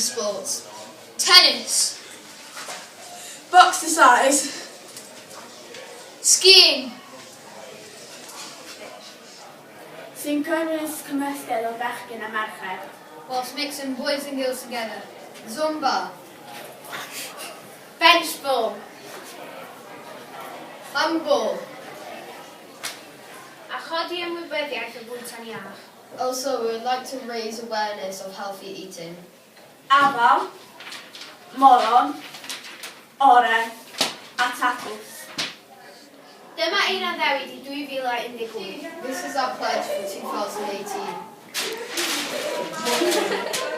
sports. Tennis. Boxercise. Skiing. Synchronous cymysgedd o bechgyn a merched. Whilst mixing boys and girls together. Zumba. Benchball. Handball. A chodi ymwybyddiaeth o bwyta'n iach. Also, we would like to raise awareness of healthy eating. Afal, moron, oren a tatws. Dyma un o ddewid i 2018. This is our pledge for 2018.